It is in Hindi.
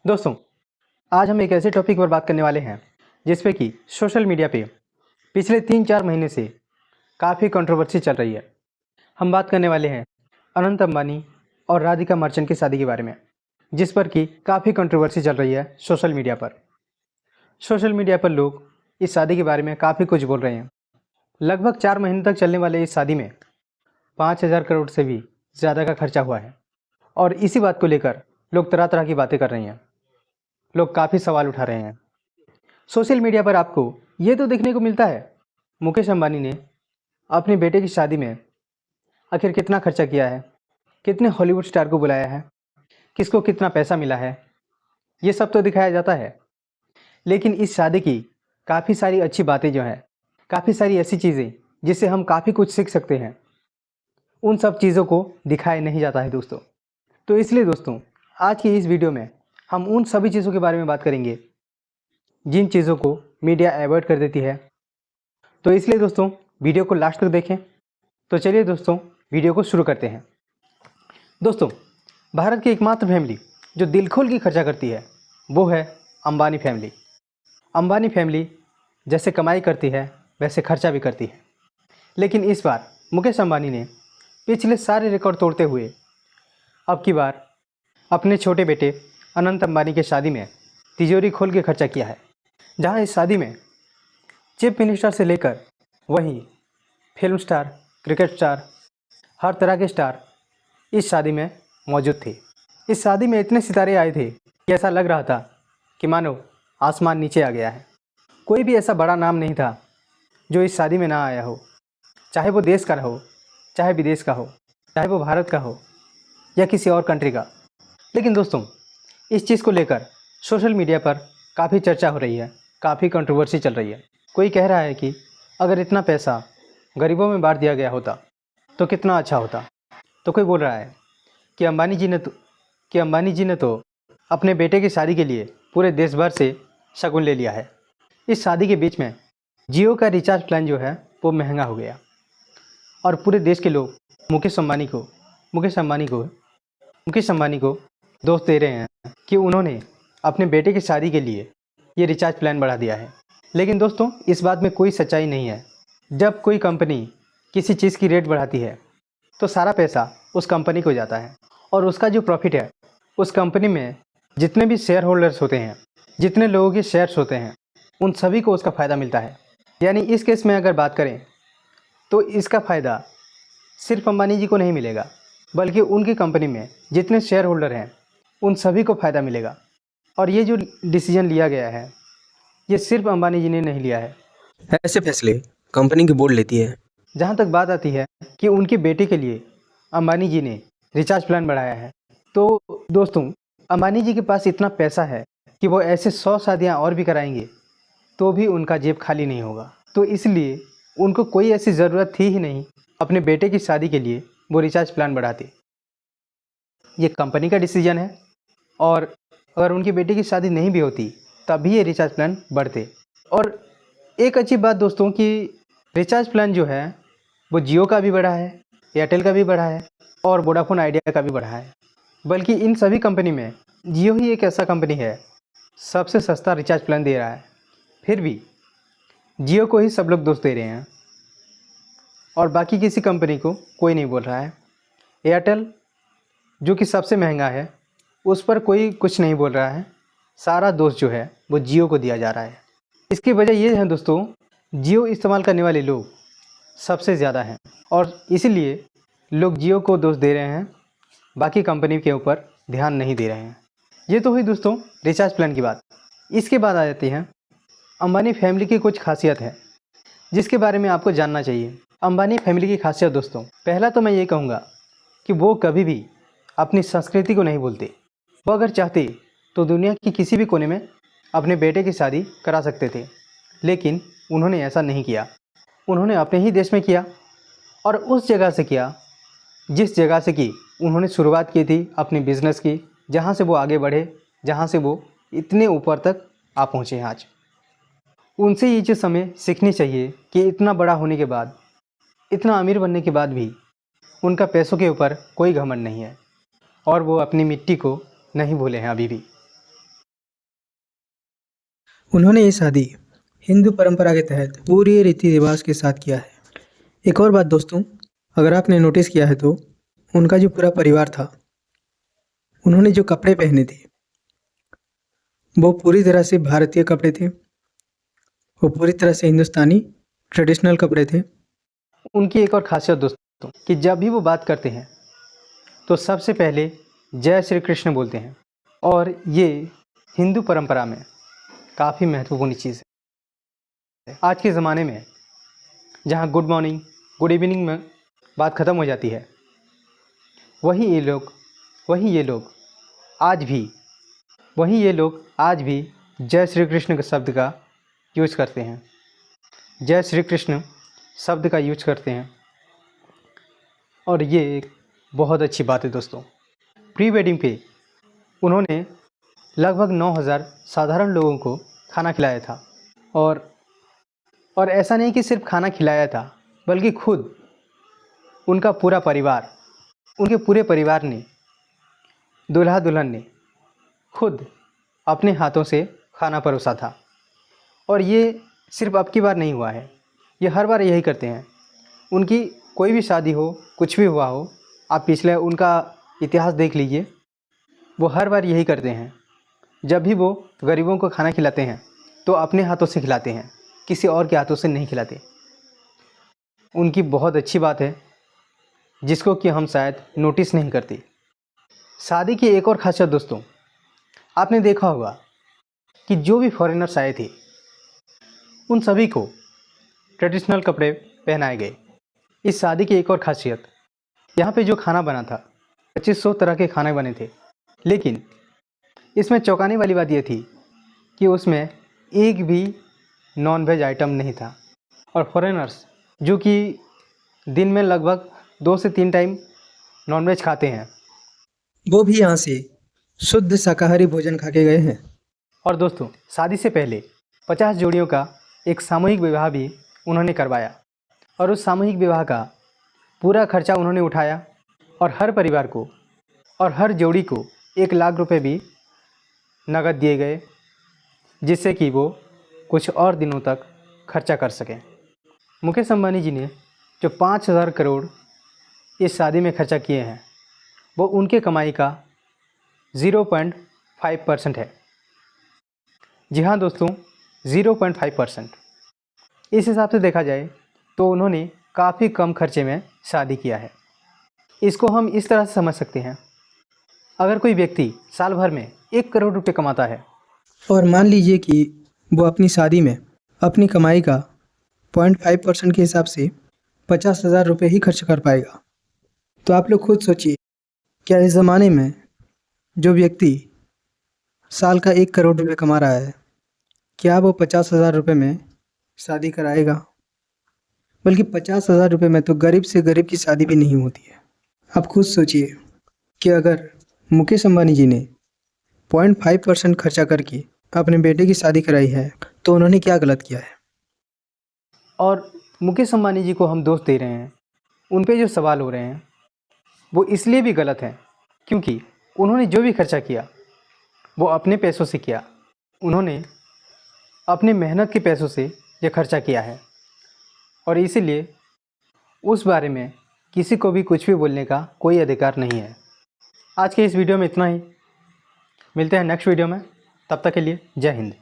दोस्तों, आज हम एक ऐसे टॉपिक पर बात करने वाले हैं जिस पे कि सोशल मीडिया पे पिछले 3-4 महीने से काफ़ी कंट्रोवर्सी चल रही है। हम बात करने वाले हैं अनंत अंबानी और राधिका मर्चेंट की शादी के बारे में, जिस पर कि काफ़ी कंट्रोवर्सी चल रही है सोशल मीडिया पर। सोशल मीडिया पर लोग इस शादी के बारे में काफ़ी कुछ बोल रहे हैं। लगभग 4 महीने तक चलने वाले इस शादी में 5,000 करोड़ से भी ज़्यादा का खर्चा हुआ है और इसी बात को लेकर लोग तरह तरह की बातें कर रहे हैं। लोग काफ़ी सवाल उठा रहे हैं। सोशल मीडिया पर आपको ये तो देखने को मिलता है, मुकेश अंबानी ने अपने बेटे की शादी में आखिर कितना खर्चा किया है, कितने हॉलीवुड स्टार को बुलाया है, किसको कितना पैसा मिला है, ये सब तो दिखाया जाता है। लेकिन इस शादी की काफ़ी सारी अच्छी बातें जो हैं, काफ़ी सारी ऐसी चीज़ें जिससे हम काफ़ी कुछ सीख सकते हैं, उन सब चीज़ों को दिखाया नहीं जाता है दोस्तों। तो इसलिए दोस्तों, आज की इस वीडियो में हम उन सभी चीज़ों के बारे में बात करेंगे जिन चीज़ों को मीडिया अवॉइड कर देती है। तो इसलिए दोस्तों, वीडियो को लास्ट तक देखें। तो चलिए दोस्तों, वीडियो को शुरू करते हैं। दोस्तों, भारत की एकमात्र फैमिली जो दिल खोल के खर्चा करती है वो है अंबानी फैमिली। अंबानी फैमिली जैसे कमाई करती है वैसे खर्चा भी करती है। लेकिन इस बार मुकेश अंबानी ने पिछले सारे रिकॉर्ड तोड़ते हुए अब की बार अपने छोटे बेटे अनंत अंबानी की शादी में तिजोरी खोल के खर्चा किया है। जहां इस शादी में चीफ मिनिस्टर से लेकर वहीं फिल्म स्टार, क्रिकेट स्टार, हर तरह के स्टार इस शादी में मौजूद थे। इस शादी में इतने सितारे आए थे कि ऐसा लग रहा था कि मानो आसमान नीचे आ गया है। कोई भी ऐसा बड़ा नाम नहीं था जो इस शादी में ना आया हो, चाहे वो देश का हो, चाहे विदेश का हो, चाहे वो भारत का हो या किसी और कंट्री का। लेकिन दोस्तों, इस चीज़ को लेकर सोशल मीडिया पर काफ़ी चर्चा हो रही है, काफ़ी कंट्रोवर्सी चल रही है। कोई कह रहा है कि अगर इतना पैसा गरीबों में बांट दिया गया होता तो कितना अच्छा होता। तो कोई बोल रहा है कि अंबानी जी ने तो अपने बेटे की शादी के लिए पूरे देश भर से शगुन ले लिया है। इस शादी के बीच में जियो का रिचार्ज प्लान जो है वो महंगा हो गया और पूरे देश के लोग मुकेश अंबानी को दोष दे रहे हैं कि उन्होंने अपने बेटे की शादी के लिए ये रिचार्ज प्लान बढ़ा दिया है। लेकिन दोस्तों, इस बात में कोई सच्चाई नहीं है। जब कोई कंपनी किसी चीज़ की रेट बढ़ाती है तो सारा पैसा उस कंपनी को जाता है और उसका जो प्रॉफिट है उस कंपनी में जितने भी शेयर होल्डर्स होते हैं, जितने लोगों के शेयर्स होते हैं, उन सभी को उसका फ़ायदा मिलता है। यानी इस केस में अगर बात करें तो इसका फ़ायदा सिर्फ अंबानी जी को नहीं मिलेगा, बल्कि उनकी कंपनी में जितने शेयर होल्डर हैं उन सभी को फ़ायदा मिलेगा। और ये जो डिसीजन लिया गया है ये सिर्फ अंबानी जी ने नहीं लिया है, ऐसे फैसले कंपनी की बोर्ड लेती है। जहाँ तक बात आती है कि उनके बेटे के लिए अंबानी जी ने रिचार्ज प्लान बढ़ाया है, तो दोस्तों, अंबानी जी के पास इतना पैसा है कि वो ऐसे 100 शादियाँ और भी कराएंगे तो भी उनका जेब खाली नहीं होगा। तो इसलिए उनको कोई ऐसी ज़रूरत थी ही नहीं अपने बेटे की शादी के लिए वो रिचार्ज प्लान बढ़ाते। ये कंपनी का डिसीजन है और अगर उनकी बेटी की शादी नहीं भी होती तब भी ये रिचार्ज प्लान बढ़ते। और एक अच्छी बात दोस्तों कि रिचार्ज प्लान जो है वो जियो का भी बढ़ा है, एयरटेल का भी बढ़ा है और वोडाफोन आइडिया का भी बढ़ा है। बल्कि इन सभी कंपनी में जियो ही एक ऐसा कंपनी है सबसे सस्ता रिचार्ज प्लान दे रहा है। फिर भी जियो को ही सब लोग दोष दे रहे हैं और बाकी किसी कंपनी को कोई नहीं बोल रहा है। एयरटेल जो कि सबसे महंगा है उस पर कोई कुछ नहीं बोल रहा है। सारा दोष जो है वो जियो को दिया जा रहा है। इसकी वजह ये है दोस्तों, जियो इस्तेमाल करने वाले लोग सबसे ज़्यादा हैं और इसीलिए लोग जियो को दोष दे रहे हैं, बाकी कंपनी के ऊपर ध्यान नहीं दे रहे हैं। ये तो हुई दोस्तों रिचार्ज प्लान की बात। इसके बाद आ जाती है अंबानी फैमिली की कुछ खासियत है जिसके बारे में आपको जानना चाहिए। अंबानी फैमिली की खासियत दोस्तों, पहला तो मैं ये कहूँगा कि वो कभी भी अपनी संस्कृति को नहीं भूलते। वो अगर चाहते तो दुनिया की किसी भी कोने में अपने बेटे की शादी करा सकते थे, लेकिन उन्होंने ऐसा नहीं किया। उन्होंने अपने ही देश में किया और उस जगह से किया जिस जगह से कि उन्होंने शुरुआत की थी अपने बिज़नेस की, जहाँ से वो आगे बढ़े, जहाँ से वो इतने ऊपर तक आ पहुँचे हैं आज। उनसे ये चीज़ हमें सीखनी चाहिए कि इतना बड़ा होने के बाद, इतना अमीर बनने के बाद भी उनका पैसों के ऊपर कोई घमंड नहीं है और वो अपनी मिट्टी को नहीं भूले हैं अभी भी। उन्होंने ये शादी हिंदू परंपरा के तहत पूरी रीति रिवाज के साथ किया है। एक और बात दोस्तों, अगर आपने नोटिस किया है तो उनका जो पूरा परिवार था, उन्होंने जो कपड़े पहने थे वो पूरी तरह से भारतीय कपड़े थे। वो पूरी तरह से हिंदुस्तानी ट्रेडिशनल कपड़े थे। उनकी एक और खासियत दोस्तों कि जब भी वो बात करते हैं तो सबसे पहले जय श्री कृष्ण बोलते हैं, और ये हिंदू परंपरा में काफ़ी महत्वपूर्ण चीज़ है। आज के ज़माने में जहाँ गुड मॉर्निंग, गुड इवनिंग में बात ख़त्म हो जाती है, वहीं ये लोग आज भी जय श्री कृष्ण के शब्द का यूज़ करते हैं। जय श्री कृष्ण शब्द का यूज करते हैं, और ये एक बहुत अच्छी बात है दोस्तों। प्री वेडिंग पे उन्होंने लगभग 9,000 साधारण लोगों को खाना खिलाया था, और ऐसा नहीं कि सिर्फ खाना खिलाया था, बल्कि खुद उनका पूरा परिवार, उनके पूरे परिवार ने, दूल्हा दुल्हन ने खुद अपने हाथों से खाना परोसा था। और ये सिर्फ अब की बार नहीं हुआ है, ये हर बार यही करते हैं। उनकी कोई भी शादी हो, कुछ भी हुआ हो, आप पिछले उनका इतिहास देख लीजिए, वो हर बार यही करते हैं। जब भी वो गरीबों को खाना खिलाते हैं तो अपने हाथों से खिलाते हैं, किसी और के हाथों से नहीं खिलाते। उनकी बहुत अच्छी बात है जिसको कि हम शायद नोटिस नहीं करते। शादी की एक और खासियत दोस्तों, आपने देखा होगा कि जो भी फॉरेनर्स आए थे उन सभी को ट्रेडिशनल कपड़े पहनाए गए। इस शादी की एक और खासियत, यहाँ पे जो खाना बना था 2500 तरह के खाने बने थे, लेकिन इसमें चौंकाने वाली बात यह थी कि उसमें एक भी नॉन वेज आइटम नहीं था। और फॉरेनर्स जो कि दिन में लगभग 2 से 3 टाइम नॉन वेज खाते हैं, वो भी यहाँ से शुद्ध शाकाहारी भोजन खा के गए हैं। और दोस्तों शादी से पहले 50 जोड़ियों का एक सामूहिक विवाह भी उन्होंने करवाया, और उस सामूहिक विवाह का पूरा खर्चा उन्होंने उठाया, और हर परिवार को और हर जोड़ी को 1 लाख रुपए भी नगद दिए गए, जिससे कि वो कुछ और दिनों तक खर्चा कर सकें। मुकेश अंबानी जी ने जो 5,000 करोड़ इस शादी में खर्चा किए हैं, वो उनके कमाई का 0.5% है। जी हाँ दोस्तों, 0.5%। इस हिसाब से देखा जाए तो उन्होंने काफ़ी कम खर्चे में शादी किया है। इसको हम इस तरह से समझ सकते हैं, अगर कोई व्यक्ति साल भर में 1 करोड़ रुपए कमाता है, और मान लीजिए कि वो अपनी शादी में अपनी कमाई का 0.5% के हिसाब से 50,000 रुपये ही खर्च कर पाएगा, तो आप लोग खुद सोचिए, क्या इस ज़माने में जो व्यक्ति साल का 1 करोड़ रुपये कमा रहा है, क्या वो 50,000 रुपये में शादी कराएगा? बल्कि 50,000 रुपये में तो गरीब से गरीब की शादी भी नहीं होती है। आप खुद सोचिए कि अगर मुकेश अंबानी जी ने 0.5% खर्चा करके अपने बेटे की शादी कराई है तो उन्होंने क्या गलत किया है। और मुकेश अंबानी जी को हम दोष दे रहे हैं, उन पे जो सवाल हो रहे हैं वो इसलिए भी गलत है क्योंकि उन्होंने जो भी खर्चा किया वो अपने पैसों से किया। उन्होंने अपने मेहनत के पैसों से ये खर्चा किया है, और इसीलिए उस बारे में किसी को भी कुछ भी बोलने का कोई अधिकार नहीं है। आज के इस वीडियो में इतना ही। मिलते हैं नेक्स्ट वीडियो में, तब तक के लिए जय हिंद।